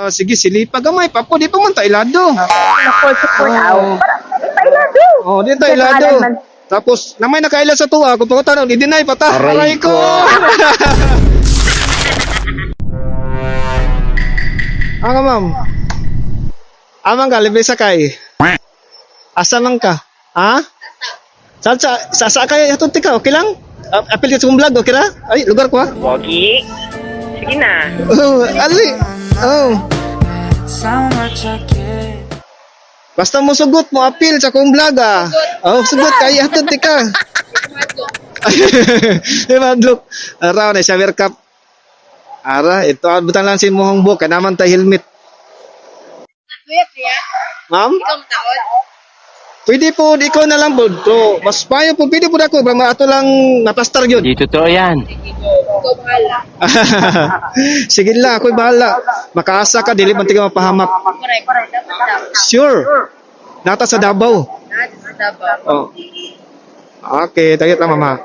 Sige, silipa gamay. Papo, di pa man tailado. Support out. Pailado. Oh, di tailado. Tapos, namay nakaila sa tuwa. Kung pagkatanon, i-deny pata. Aray ko! Nga, ma'am. Amang ka, libre sakay. Asa man ka? Ha? Sa kaya hatod ka, okay lang? Apil ka sa kong vlog, okay na? Ay, lugar ko ha? Wagi. Sige na. Oh, ali. Oh. Basta mo sugot mo apil sa kong vlog ah. Oh, sugot kaya hatod ka. Ay, madlok. Araw na shower cup. Ara, ito butang lang si mohong buhok kay naman tay helmet. Wait, ya. Ma'am? Ikaw taon. Pwede po, ikaw na lang po. So, mas payo po, pwede po na ako. Ato lang naplastar yun. Di totoo yan. Ikaw bahala. Sige lang, ako'y bahala. Makaasa ka, dili man tiga mapahamak. Correct. Dapat daw. Sure. Nata sa Davao. Sa Davao. Oh. Okay, tagit lang mama.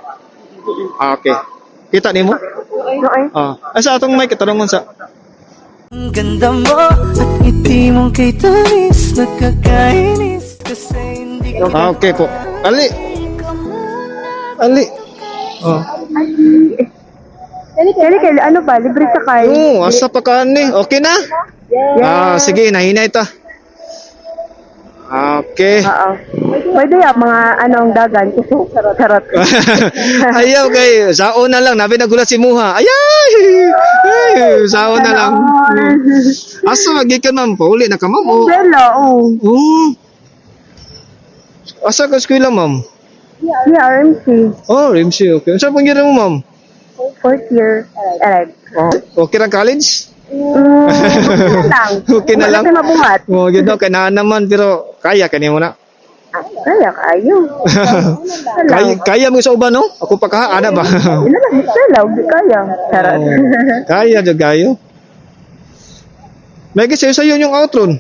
Okay. Kita ni mo? Oh. Asa atong mic, tanong mo sa. Ang ganda mo at ngiti mong kay tamis nagkakainis kasi hindi ka Okay po. Ali. Ali. Oh. Kali, ano ba? Libre sakay. Oh, asa pa ka ni? Okay na? Sige, nahinay ta. Okay. Oo. Pwede ya, mga anong dagan. Charot. Ayaw kay sao na lang nabi nagulat si Muha. Ayay! Ay, sao na lang. Asa magikan man pauli na ka ma'am. Oh. Bella, oh. Asa ka eskwela ma'am? Yeah, RMC. Oh, RMC, okay. Saan pang gira mo ma'am? 4th year. Alright. Oh, okay ra college? Okay na lang. Okay na lang. Wala tayo mabuhat. Oh, gid kay na naman pero kaya kanimo na. Kaya, kayo. Kaya mo sa uban no? Ako pa ka ana ba? Ina lang, Bella, kaya. Charot. Kaya jud kayo. May sayo yung outro.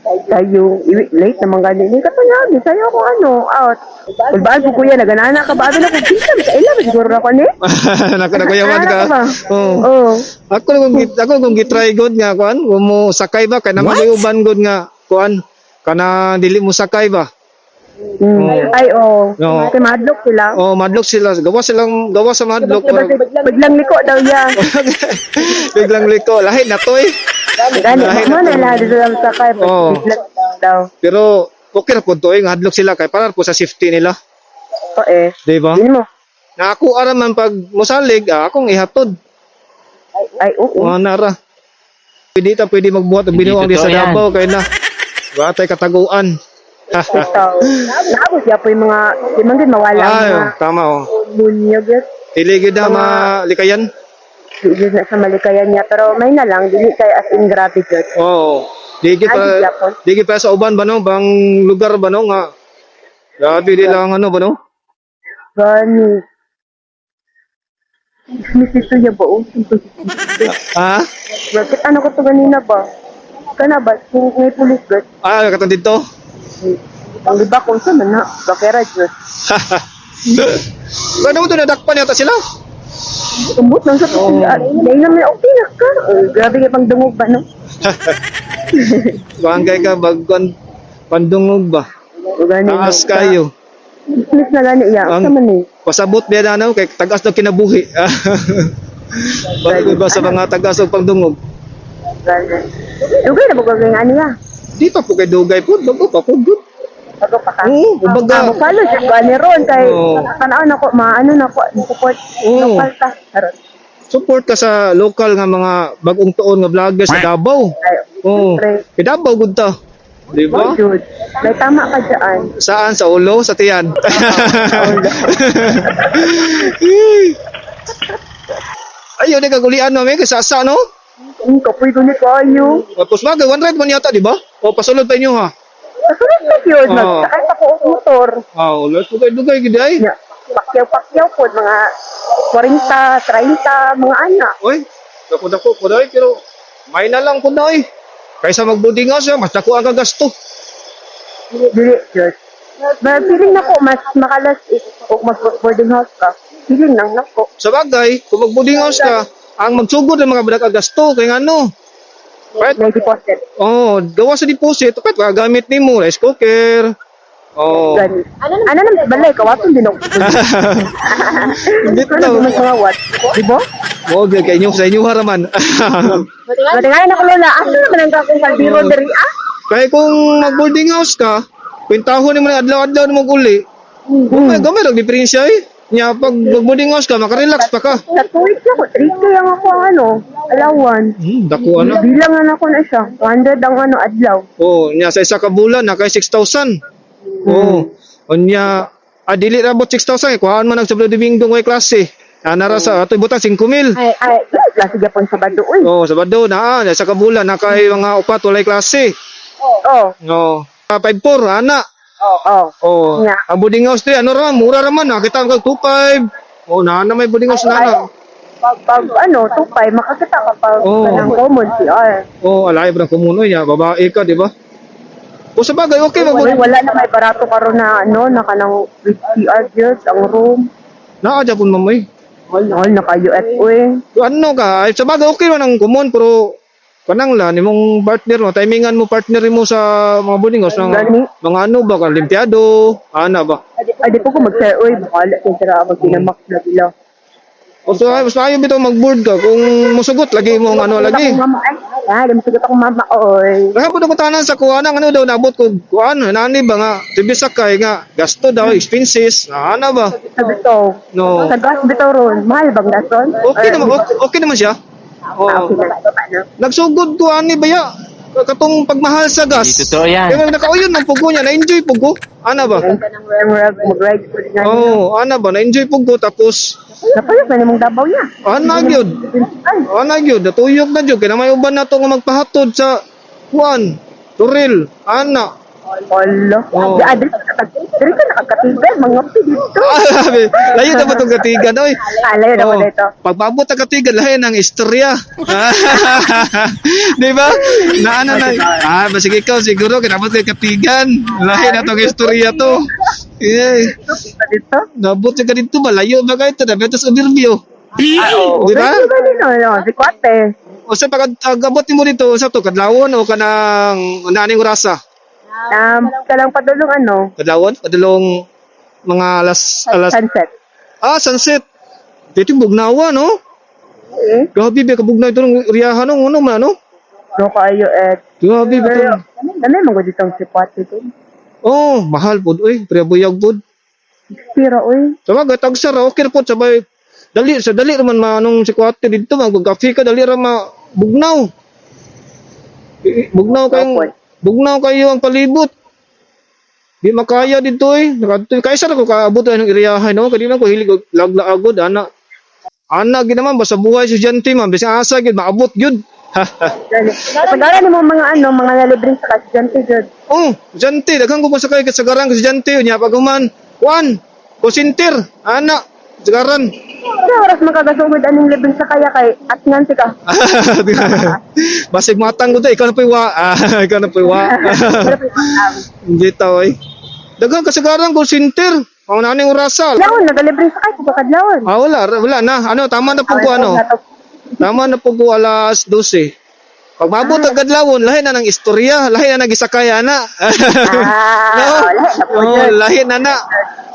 Tayo, late naman ganun. Katanyagi, tayo ako out. Kulbaan ko kuya, naganana ka ba? Ano na kung kita, kailan, siguro ako ni? Nakayawan ka. Oo. Oo. Ako kung gitry good nga kuan, mo sakay ba kay naman may uban good nga kuan kana dili mo sakay ba? Ay, oo. No. Kasi madlock sila. Oh, madlock sila. Gawa sa madlock. Biglang liko daw yan. Biglang liko. Lahi na to eh. Gani, mo na lahat dito lang sakay. Oo. Biglang daw. Pero okay ra pud to eh, hadlock sila kay para po sa safety nila. Oo eh. Di ba? Yun mo. Na ako ara man pag mosalig, akong ihatod. Ay, oo. Nara. Pwede magbuhat og binuang di sa Davao kay na. Wa tay kataguan. Ito. Naabot siya po yung mga, di man din mawala ang Ay, mga tama oh. bunyog yun. Iligid na malikayan. Di na sa malikayan niya. Pero may na lang, dili kay as in gratitude. Oo. Digi pa sa uban ba no? Bang lugar ba no nga? Grabe di lang ano ba no? Gani. Misito niya ba? Ha? Bakit ano ko to ganina ba? Kana ba? Kung may pulis ba? Katong dito. Ang iba kung sa man na. Bakera dyan. Ano mo to nadakpan yata sila? Tumbot lang sa dahil naman okay na ka. Grabe ka pang dungog ba no? Bangkay ka bagkon pandungog ba? Gani. Taas kayo. Miss na gani iya. Sa man eh. Pasabot biya na ano kay tagas daw kinabuhi. Bago ba sa mga tagas og pangdungog? Gani. Dugay na ba gagawin ani ya? Di pa po kay dugay po, bago pa po good. Bago pa ka? Oo, baga. Follow siya gani ron kay Oo. kanaan ako maano na ko support Oo. local ta. Aron. Support ka sa local nga mga bagong tuon nga vloggers sa Davao. Oo. Kay Davao gud ta. Di ba? Good. May tama ka dyan. Saan? Sa ulo? Sa tiyan? Ayaw na kagulian mo, may kasasa, no? Kapoy ko ni kayo. Tapos bagay, 1 ride man yata, di ba? O, pasulod pa inyo, ha? Kasunod na yun. Oo. Sakay pa ko ang motor. Ulit, dugay-dugay, gid ay. Pakyaw-pakyaw po. Mga 40, 30, mga anak. Oy, dako po dai, pero may na lang po na, oy. Kaysa magbuding nga siya, mas dako ang kagasto. Dili, Diyos. Feeling na ko, mas makalas o mas boarding house ka. Feeling lang na ko. Sa bagay, kung magbuding house ka, ang magsugod ng mga badak gasto, kaya nga ano, Kahit, May deposit. oh, gawa sa deposit, kahit gagamit ni mo, rice cooker. Oh. Gani. Ano naman balay kawaton din ako. Dito. Ano naman mga what? Di ba? Oh, kay inyo sa inyo haraman. Matingayan ako lola. Ano naman ang kakong kaldero diri ah? Kaya kung mag-boarding house ka, kwintahon mo na adlaw-adlaw na mag-uli. Gamay lang diferensya eh. Nya pag mag-boarding house ka, makarelax pa ka. Sa tuwid ko, 3K ang ako ang ano, alawan. Dako ano. Bilangan ako na siya. 100 ang ano, adlaw. Oh, nya sa isa ka bulan na kay 6,000. Oh. Onya dili ra bot 6,000 kuhaan man ang Sabado Domingo way klase. Nara sa ato butang 5,000. Ay, klase Japon sa Bado. Uy. Oh, Sabado na sa ka bulan na kay mga upat walay klase. Oh. Oh. 5,400 ana. Oh. Oh. Nya. Ang boarding house di ano ra mura ra man nakita kag 2,500. Oh, na may boarding house na. Pag ano, tupay, makakita ka pa Oh. ng common CR. Oh, alay ra kumunoy ya, babae ka, di ba? O sa bagay, okay ba? Wala na may barato karon na ano, na kanang with CR gyud ang room. Naa pun mamoy. All na kayo at uy. Ano ka? Ay, sa bagay, okay man ang kumon, pero kanang la, ni mong partner mo, timingan mo partner mo sa mga boarding house, Gani. mga ano ba, limpyado, ana ba? Ay, di po ko mag-share, uy, bakala kung tira ako pinamak na bila. O so, mas maayo bitaw mag-board ka, kung musugot, lagi mo ano lagi. Mama, ay, di akong mama, oy. Kaya po na tanan sa kuha ano daw, nabot ko, kuhaan, nani ba nga, tibisakay nga, gasto daw, expenses, ana ba? Sabi to, No. sa gas bitaw ron, mahal bang gason? Okay naman siya. Oh. Nagsugod ko ani baya katong pagmahal sa gas. Totoo yan. Kaya nakauyon ng pugo niya, na-enjoy pugo. Ana ba? Ay, ka nang mag-ride ko din na. Oh, ana ba? Na-enjoy pugo tapos Napayos na nimong dabaw niya. ana gyud. Ay, Ana gyud, natuyok na gyud kay na may uban nato nga magpahatod sa Juan, Turil, ana. olo. Oh. Di adres diri ka nakakatigal, mga dito. Layo na ba itong katigan, oy? Alayo na mo Oh, dito. pagpabot ang katigan, lahi ng istorya. Di ba? Na ano na. Basig ikaw siguro, kinabot kay katigan. Lahi na itong istorya to. Eh, Dito. nabot ka dito, malayo ba kayo ito? Nabiyo sa overview. Oo. Di ba? Si Kwate. O sa pag-abot mo dito, sa to, kadlawon o kanang naning orasa? Kalang padulong ano, Kadlawon? Padulong mga alas. sunset. Sunset. Dito bugnawa, no? Eh, Grabe, be, kabugnaw ito ng riyahan, no? Ano man, no? no kayo Grabe, Pero, betul. dami mo dito si Kwate to. Oh, mahal po, uy. Prebuyag po. Pira, uy. Sama, gatag sa okay po, sabay. Dali naman manong si Kwate dito, mag-cafe ka, dali naman bugnaw. Bugnaw kayo ang palibot. Di makaya dito eh. Kaysa na ko kaabot ng iriyahan, no? Kanina ko hilig laglaagod, ana. Ana, ginaman, basta buhay si Janty, man. Bisa asa, gid maabot, yun. Pagdala ni mo mga ano, mga nalibreng sa kasyante dyan. Oh, Janty, daghang ko pa sakay kasagaran ko si Janty, nya paghuman. Juan, kusintir, ana, sagaran. Kaya oras makagasugod aning libreng sa kaya kay at nganti ka. Basig matang ko to, ikaw na po iwa. Ikaw na po iwa. Hindi tao eh. Daghang kasagaran ko sintir. Ang naning orasa. Lawon, nagalibreng sa kaya, pagkakadlawon. Wala na. Ano, tama na po ko ano. Tama na po ko alas 12. Pag mabot ang kadlawon, lahi na ng istorya, lahi na ng isakaya na. Lahi na.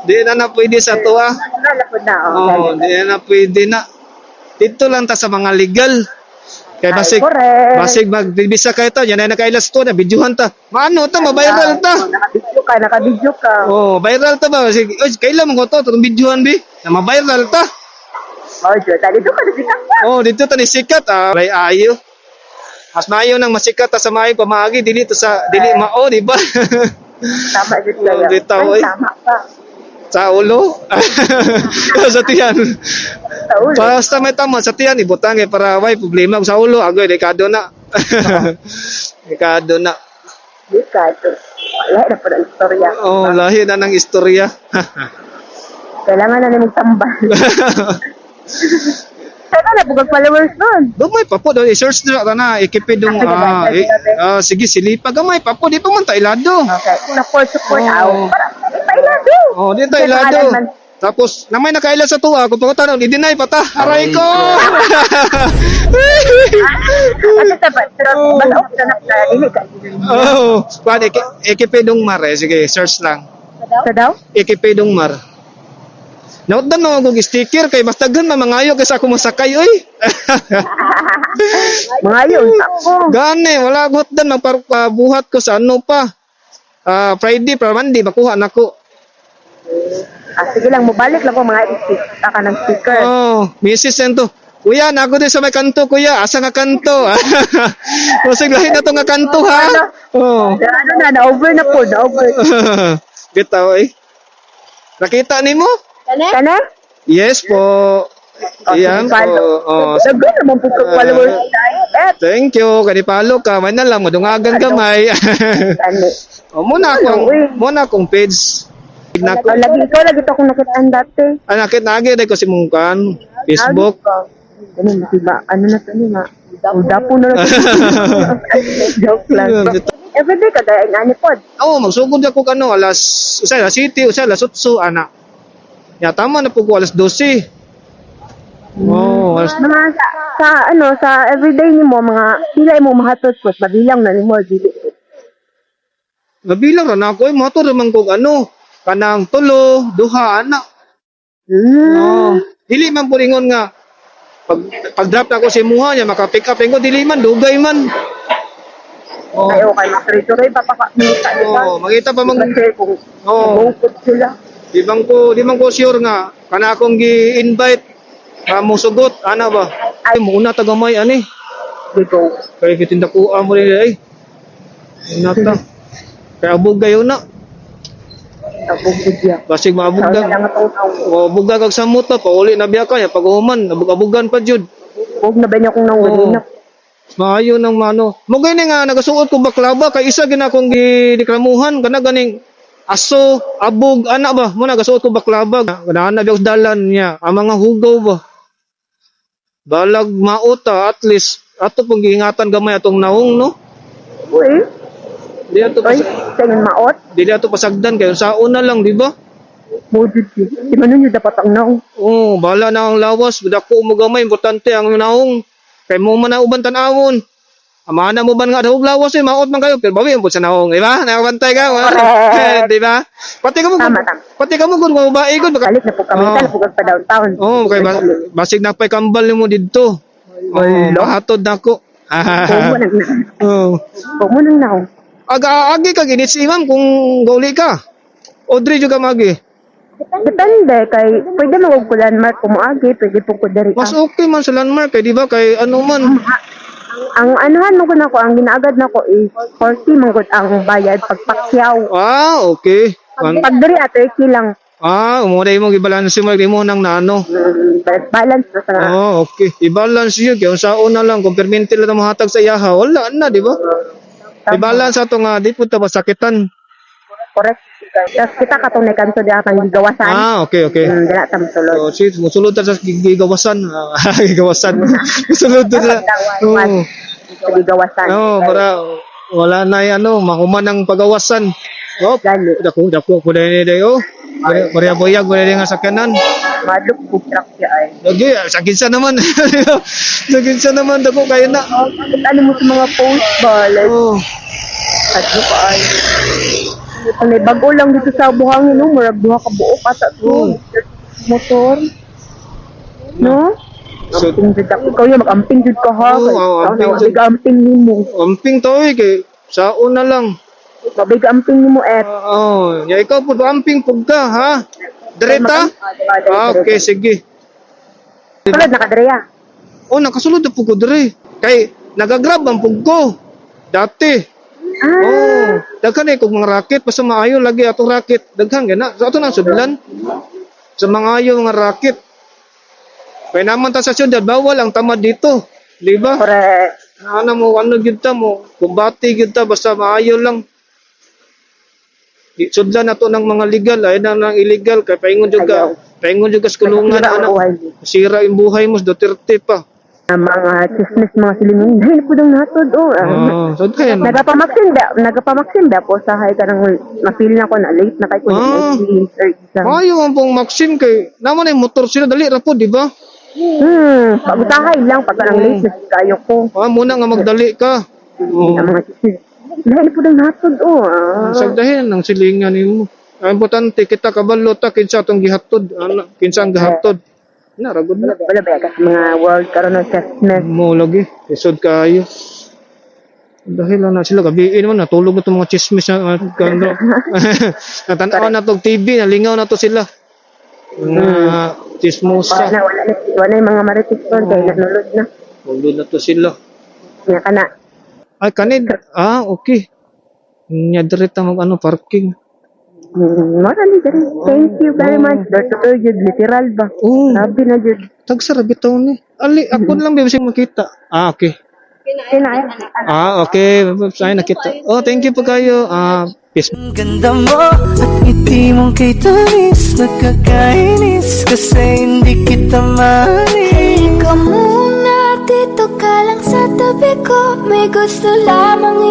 Di na pwede sa tuwa. Oh, di na pwede na. Dito lang ta sa mga legal. Kaya basig magbibisa kayo to, yan ay nakailas to, na videohan ta. Maano ta, mabiral ta. Nakabidyo ka. Oh, viral ta ba? Sige, kailan mo ko to, itong videohan bi? Na mabiral ta. Oh, Diyos, dito ka na sikat ka. Oh, dito ta ni sikat, Lay ayo. Mas maayo nang masikat ta sa maayo pamagi, dili to sa, dili mao, di ba? Tama, Diyos Oh, kaya. dito, Ay, oy. tama ka. Sa ulo. Sa tiyan. Sa ulo. Basta may tama sa tiyan, ibutang eh, para may problema sa ulo. Agoy, dekado na. Dekado na. Dito. Lahat na po ng istorya. Oh, lahi na ng istorya. Kailangan na nimong tambal. Saan na bugag followers nun? Gamay pa po, i-search na ikipid yung, sige, silipa, gamay pa po, di pa man tailado. Okay. Support. Oh. Para ipailado. Oh, di tailado. Tapos, na may nakailan sa tuwa, kung pagkatanon, i-deny pa ta. Aray ko! Ano ta ba? Pero basta ako na dili ka. Oh, kuan Ikipedong Mar eh. Sige, search lang. Sa daw? Ikipedong Mar. Nauddan mo ako sticker kay basta gan mamangayo kaysa ako masakay oy. Mga yun. Ako. Gani, wala gut dan magpabuhat ko sa ano pa. Friday para Monday makuha nako. Sige lang, mabalik lang ko mga sticker. Ka ng sticker. Oh, misis yan to. Kuya, nako din sa may kanto, kuya. Asa nga kanto? Masig lahi na to nga kanto, ha? Oh. Ano na, na-over na po, na-over. Bitaw, eh. Nakita ni mo? Kana? Yes po. Ayan po. Oh, Dagan naman po ka followers tayo. thank you. Kanipalo ka. May na lang, madungagan kamay. Kani. Muna akong page. Nako. Ikaw lagi to akong nakitaan dati. Nakit na agad ko si Mungkan. Facebook. Ganun, diba? Ano na to nga? Udapo na lang. Joke lang. Everyday ka dahil nga ni Pod. Oo, magsugod ako kano alas city, alas 8 ana. Ya tama na po ko alas 12. Oh, alas Mga sa everyday ni mo, mga pila mo mahatod ko, mabilang na ni mo, dili. nabilang ra na ako eh motor man ko ano kanang tulo, duha ana. Oh, dili man po ringon nga pag drop na ako si Muha niya maka-pick up ko dili man dugay man. Oh. Kayo kay Matrito papakamita diba? Oh, makita pa mang Kasi kung bukod sila. di man ko sure nga kana akong gi-invite mo sugot ana ba. Ay muna tagamay ani. Dito. Kaya kitinda ko mo rin ay. Nata. Kaya abog kayo na. Tapos siya. Basig maabog Sa na. lang atong O buga kag sa muta pauli na biya ka ya pag-uhuman abog-abogan pa jud. Huwag na ba niya kung nang Maayo nang mano. Mo gani nga nagasuot ko baklava kay isa gina akong gidiklamuhan kana ganing aso, abog, ana ba? Mo nagasuot ko baklava. Ganahan na biya sa dalan niya. Ang mga hugaw ba. Balag mauta at least ato pong giingatan gamay atong naong no. Uy, Di ato ay, pas tingin maot. di ato pasagdan kay sa una lang, di ba? Mudod yun. Di man yun dapat ang naong. Oh, bahala na ang lawas, dako mo gamay, importante ang naong. Kay mo man ang uban tan-awon. Amana mo ban nga daw lawas maot man kayo, pero bawi ang sa naong, di ba? Nakabantay ka, di ba? Pati ka mo Tama. pati ka mo kung mabae gud baka. Balik na po kami, Oh. tala po kag pa downtown. Oh, kay basig na pay kambal mo didto. Oh, mahatod nako. Huwag mo nang na. Oh. Huwag mo nang naong. Aga-agi ka ginit si imam kung gauli ka. Audrey juga magi. Depende kay pwede magkulan mark kung maagi, pwede po ko dari. Mas okay man sa landmark kay di ba kay ano man. Ang anuhan mo ko nako, ang ginaagad nako is 40 mangod ang bayad pagpakyaw. Okay. Pag diri at 30 lang. Umuday mo gibalance mo di mo nang nano. Balance na sa Okay. I-balance yun kay unsa una lang kung perminti lang mahatag sa iyaha, wala na di ba? I-balance ato nga di pud ta masakitan. correct. Tapos kita katong na kanto di atang gigawasan. Okay. Dila tam sulod. So, si musulod ta sa gigawasan. Gigawasan. Musulod ta sa. Gigawasan. Para wala na ano, mahuman ang pagawasan. Gali. Dako ko dai oh. Maria boyag mo nga sa kanan. Maduk po truck siya ay. Lagi sa kinsa naman. Sa kinsa naman dako kayo na. Ano mo sa mga post ba? Like, ano pa ay. May bago lang dito sa buhangin, no? Marag duha ka buok ata to. Motor. No? So, Amping jud ako. Ikaw yung mag-amping jud ka ha. amping jud. Mag-amping nimo. amping to kay sa una lang. Mabig-amping nimo et. Ya ikaw pud amping pug ka ha. Direta? Okay, sige. Sulod na kadreya. Nakasulod na pug ko dire. Kay nagagrab ang pug ko. Dati. Daghan ay kog mga racket basta maayo lagi atong racket. Daghan gana. Sa ato nang sudlan. Sa mga ayo mga racket. Kaya naman ta sa syudad bawal ang tamad dito. Di ba? Correct. Ano gyud ta mo, kumbati gyud ta basta maayo lang. Di sudlan nato ng mga legal ay nang illegal kay paingon jud ka sa kulungan ana. Sira ang buhay mo Duterte pa. mga chismis, mga silingon. Dahil po dong natod, So kaya na. Nagapamaksin ba po sa hay ka nang mafeel na ko na late na kay ko Ah. exam. Ayaw ang pong Maxim kay naman ay motor sila dali ra po, di ba? Pag-utahay lang pag nang late na kayo ko. Muna nga magdali ka. Ang mga chismis. Dahil po dong natod, Sagdahin ang silingan nimo. Ang importante kita kabalo ta kinsa tong gihatod, kinsa ang gihatod. Naragod na. Wala ba kasi mga world karon ng chismis. Mo lagi, isod kayo. Dahil na sila gabiin man natulog na tong mga chismis na kano. Natanaw na tong TV, nalingaw na to sila. Chismosa. Wala yung mga marites doon kaya nanulod na. Tulog na to sila. Nga ka na. Ay kanid. Okay. Nya direta mag parking. Marami din. Thank you very much. Dr. Jud, literal ba? Oh, Sabi na Jud. tagsara bitaw ni. Ali, ako lang ba bising makita. Okay. Kinain. Okay. Ay nakita. Thank you po kayo. Peace. Ang ganda mo at ngiti mong kay tamis Nakakainis kasi hindi kita mahalin Halika muna, dito ka lang sa tabi ko. May gusto lamang